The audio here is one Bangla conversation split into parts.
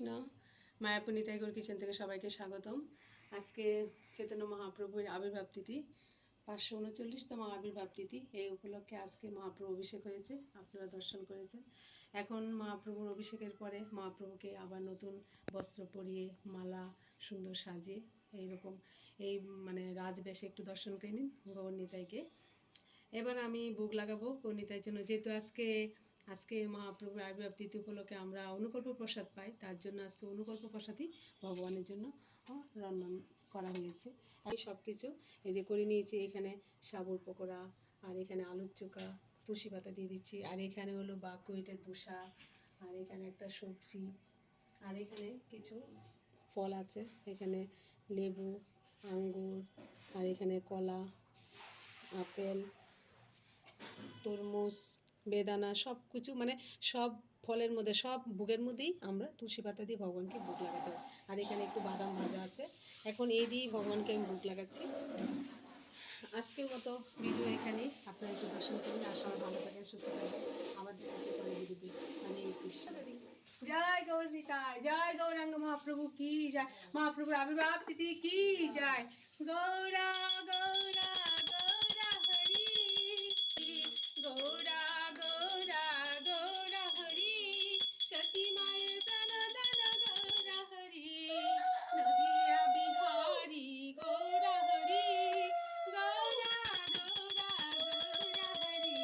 না, মায়াপুর নিতাই গৌর কিচেন থেকে সবাইকে স্বাগতম। আজকে চৈতন্য মহাপ্রভুর আবির্ভাব তিথি, 539তম আবির্ভাব তিথি। এই উপলক্ষে আজকে মহাপ্রভু অভিষেক হয়েছে, আপনারা দর্শন করেছেন। এখন মহাপ্রভুর অভিষেকের পরে মহাপ্রভুকে আবার নতুন বস্ত্র পরিয়ে মালা সুন্দর সাজিয়ে এইরকম এই মানে রাজবেশে একটু দর্শন করে নিন গৌর নিতাইকে। এবার আমি ভোগ লাগাবো গৌর নিতাইয়ের জন্য, যেহেতু আজকে মহাপ্রভুর আবির্ভাব তিথি উপলক্ষে আমরা অনুকল্প প্রসাদ পাই, তার জন্য আজকে অনুকল্প প্রসাদই ভগবানের জন্য রান্না করা হয়েছে। এই সব কিছু এই যে করে নিয়েছি, এখানে সাবুর পকোড়া, আর এখানে আলুর চোখা, তুলসী পাতা দিয়ে দিচ্ছি, আর এখানে হলো বাকুইটের দোসা, আর এখানে একটা সবজি, আর এখানে কিছু ফল আছে, এখানে লেবু, আঙ্গুর, আর এখানে কলা, আপেল, তরমুজ, বেদানা, সব কিছু মানে সব ফলের মধ্যে, সব ভোগের মধ্যেই আমরা তুলসী পাতা দিয়ে ভগবানকে ভোগ লাগাতে হয়। আর এখানে একটু বাদাম ভাজা আছে, এখন এই দিয়েই ভগবানকে আমি ভোগ লাগাচ্ছি। আজকের মতো ভিডিও এখানেই, আপনারা একটু দর্শন করুন, আর সবাই ভালো থাকেন, সুস্থ থাকেন। আমাদের কাছে পরে ভিডিওতে মানে কৃষ্ণ। জয় গৌর নিতাই, জয় গৌরাঙ্গ মহাপ্রভু কি জয়, মহাপ্রভুর আবির্ভাব তিথি কি জয়। গৌরা গৌরা গৌরা হরি, গৌরা গৌরা গৌরা হরি, সতী মায়ের প্রাণদান গৌরা হরি, নদিয়া বিহারি গৌরা হরি, গৌরা গৌরা গৌরা হরি,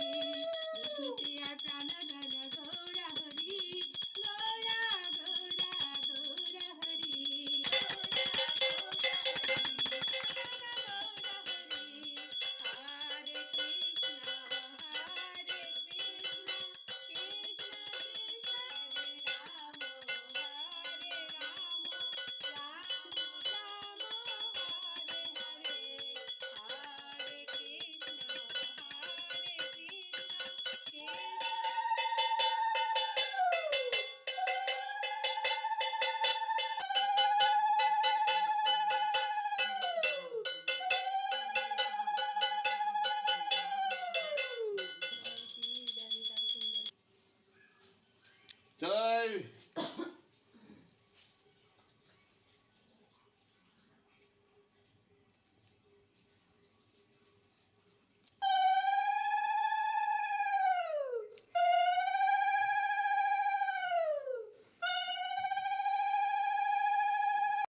বিষ্ণুপ্রিয়ার প্রাণদান গৌরা হরি, গৌরা গৌরা গৌরা হরি, জয়